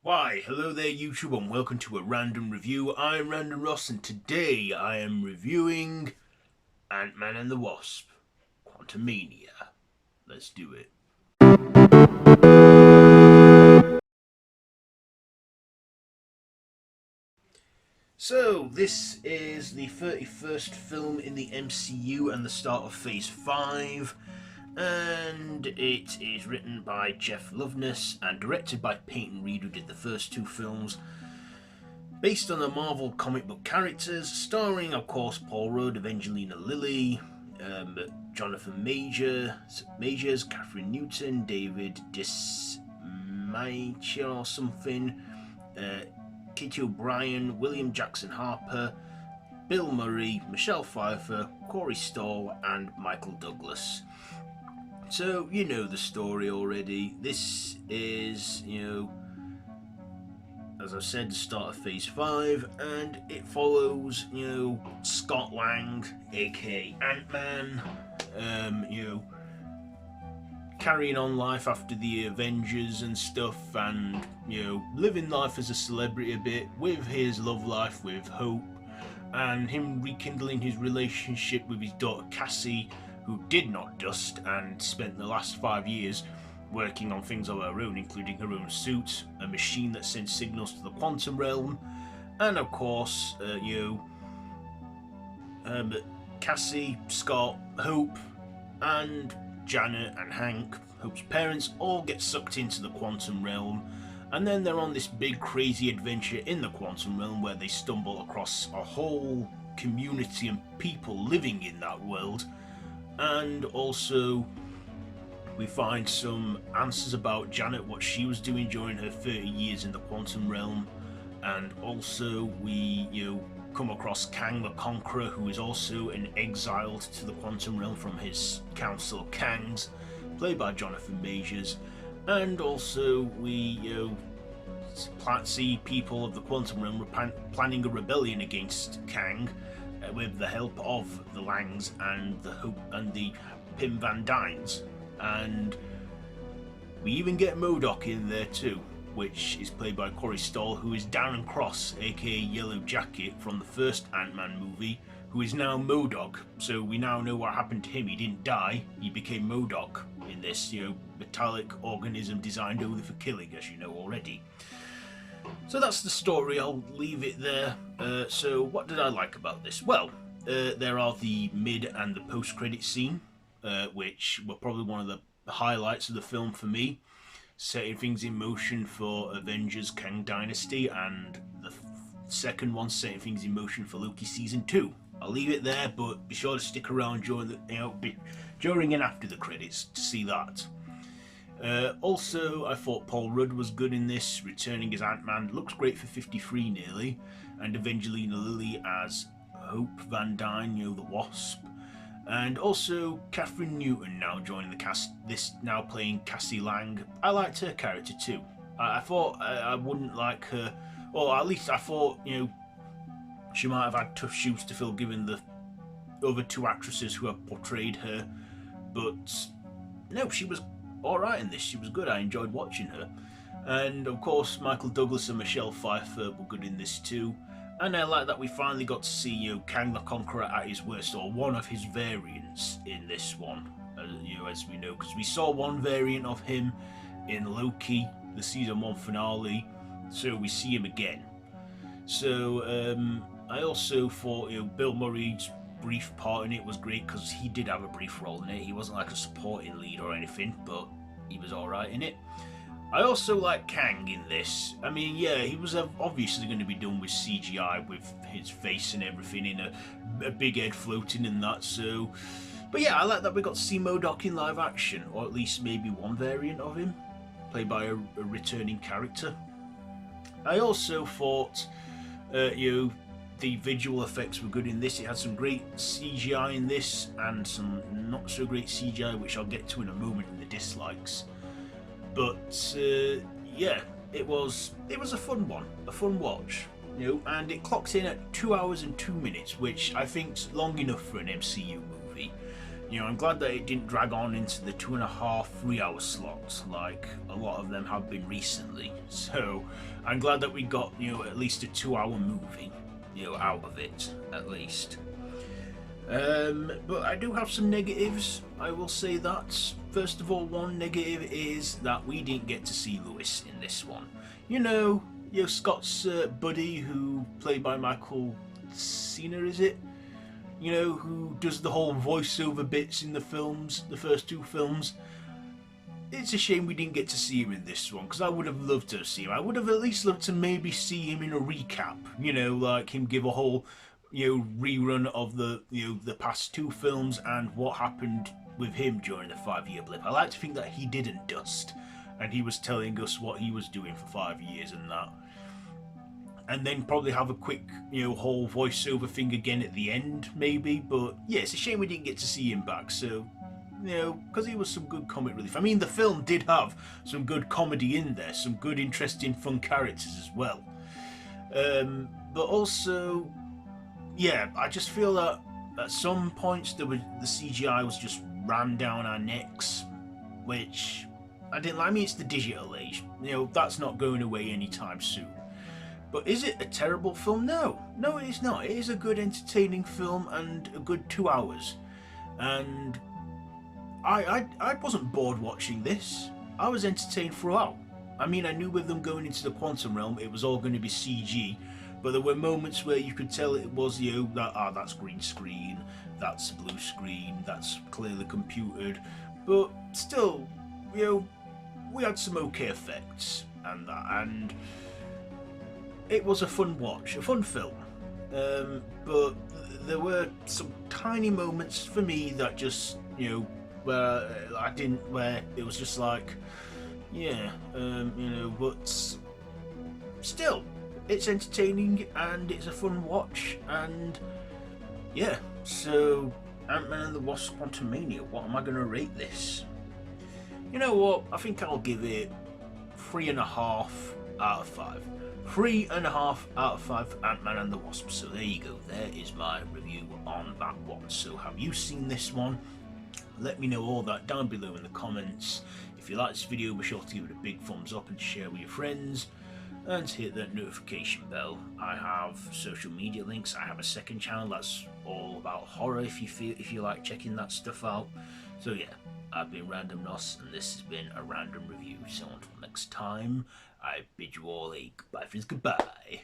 Why, hello there YouTube and welcome to a random review. I'm Random Ross and today I am reviewing Ant-Man and the Wasp, Quantumania. Let's do it. So, this is the 31st film in the MCU and the start of Phase 5, and it is written by Jeff Loveness and directed by Peyton Reed, who did the first two films. Based on the Marvel comic book characters, starring, of course, Paul Rudd, Evangeline Lilly, Jonathan Majors, Katheryn Newton, David Dismaicher or something, Katie O'Brien, William Jackson Harper, Bill Murray, Michelle Pfeiffer, Corey Stoll, and Michael Douglas. So, you know the story already. This is, as I said, the start of Phase 5, and it follows, Scott Lang, aka Ant-Man, carrying on life after the Avengers and stuff, and, living life as a celebrity a bit, with his love life with Hope, and him rekindling his relationship with his daughter Cassie, who did not dust and spent the last 5 years working on things of her own, including her own suit, a machine that sends signals to the quantum realm, and of course, Cassie, Scott, Hope, and Janet and Hank, Hope's parents, all get sucked into the quantum realm, and then they're on this big crazy adventure in the quantum realm where they stumble across a whole community and people living in that world, and also we find some answers about Janet, what she was doing during her 30 years in the quantum realm, and also we, come across Kang the Conqueror, who is also an exiled to the quantum realm from his council Kangs, played by Jonathan Majors, and also we, see people of the quantum realm planning a rebellion against Kang, with the help of the Langs and the Hope and the Pim Van Dynes. And we even get MODOK in there too, which is played by Corey Stoll, who is Darren Cross, aka Yellow Jacket from the first Ant-Man movie, who is now MODOK. So we now know what happened to him. He didn't die, he became MODOK in this, metallic organism designed only for killing, as you know already. So that's the story, I'll leave it there. So what did I like about this? Well, there are the mid and the post-credit scene, which were probably one of the highlights of the film for me, setting things in motion for Avengers Kang Dynasty, and the second one setting things in motion for Loki Season 2. I'll leave it there, but be sure to stick around during and after the credits to see that. Also, I thought Paul Rudd was good in this, returning as Ant-Man. Looks great for 53 nearly, and Evangeline Lilly as Hope Van Dyne, the Wasp. And also Katheryn Newton now joining the cast, this now playing Cassie Lang. I liked her character too. I thought I wouldn't like her, or at least I thought, she might have had tough shoes to fill given the other two actresses who have portrayed her. But no, she was alright in this, she was good, I enjoyed watching her. And of course Michael Douglas and Michelle Pfeiffer were good in this too. And I like that we finally got to see, Kang the Conqueror at his worst, or one of his variants in this one, as we know, because we saw one variant of him in Loki, the season 1 finale, so we see him again. So I also thought, Bill Murray's brief part in it was great, because he did have a brief role in it. He wasn't like a supporting lead or anything, but he was alright in it. I also like Kang in this. I mean, yeah, he was obviously going to be done with CGI, with his face and everything in a big head floating and that, so... But yeah, I like that we got to see MODOK in live action, or at least maybe one variant of him, played by a returning character. I also thought, the visual effects were good in this. It had some great CGI in this, and some not so great CGI, which I'll get to in a moment in the dislikes. But yeah, it was a fun one, a fun watch, and it clocks in at 2 hours and 2 minutes, which I think's long enough for an MCU movie. I'm glad that it didn't drag on into the 2.5, 3 hour slots like a lot of them have been recently. So I'm glad that we got, you know, at least a 2-hour movie, you know, out of it, at least. But I do have some negatives, I will say that. First of all, one negative is that we didn't get to see Lewis in this one. You know, Scott's buddy, who played by Michael Cena, is it? You know, who does the whole voiceover bits in the films, the first 2 films. It's a shame we didn't get to see him in this one, because I would have loved to see him. I would have at least loved to maybe see him in a recap, you know, like him give a whole, you know, rerun of the, you know, the past 2 films and what happened with him during the 5-year blip. I like to think that he didn't dust, and he was telling us what he was doing for 5 years and that. And then probably have a quick, you know, whole voiceover thing again at the end, maybe. But yeah, it's a shame we didn't get to see him back, so, you know, because he was some good comic relief. I mean, the film did have some good comedy in there, some good, interesting, fun characters as well. But also, yeah, I just feel that at some points the CGI was just rammed down our necks, which I didn't like. I mean, it's the digital age, you know, that's not going away anytime soon. But is it a terrible film? No, it is not. It is a good, entertaining film and a good 2 hours. And I wasn't bored watching this. I was entertained throughout. I mean, I knew with them going into the quantum realm, it was all going to be CG, but there were moments where you could tell it was, you know, that that's green screen, that's blue screen, that's clearly computered, but still, you know, we had some okay effects and that, and it was a fun watch, a fun film. But there were some tiny moments for me that just, you know, where it was just like, yeah, you know, but still, it's entertaining and it's a fun watch, and yeah, so Ant-Man and the Wasp: Quantumania, what am I going to rate this? You know what, I think I'll give it 3.5 out of 5. 3.5 out of 5 Ant-Man and the Wasp. So there you go, there is my review on that one. So have you seen this one? Let me know all that down below in the comments. If you like this video, be sure to give it a big thumbs up and share with your friends, and hit that notification bell. I have social media links. I have a second channel that's all about horror if you like checking that stuff out. So yeah, I've been Random Nos, and this has been a random review. So until next time, I bid you all a goodbye, friends, goodbye.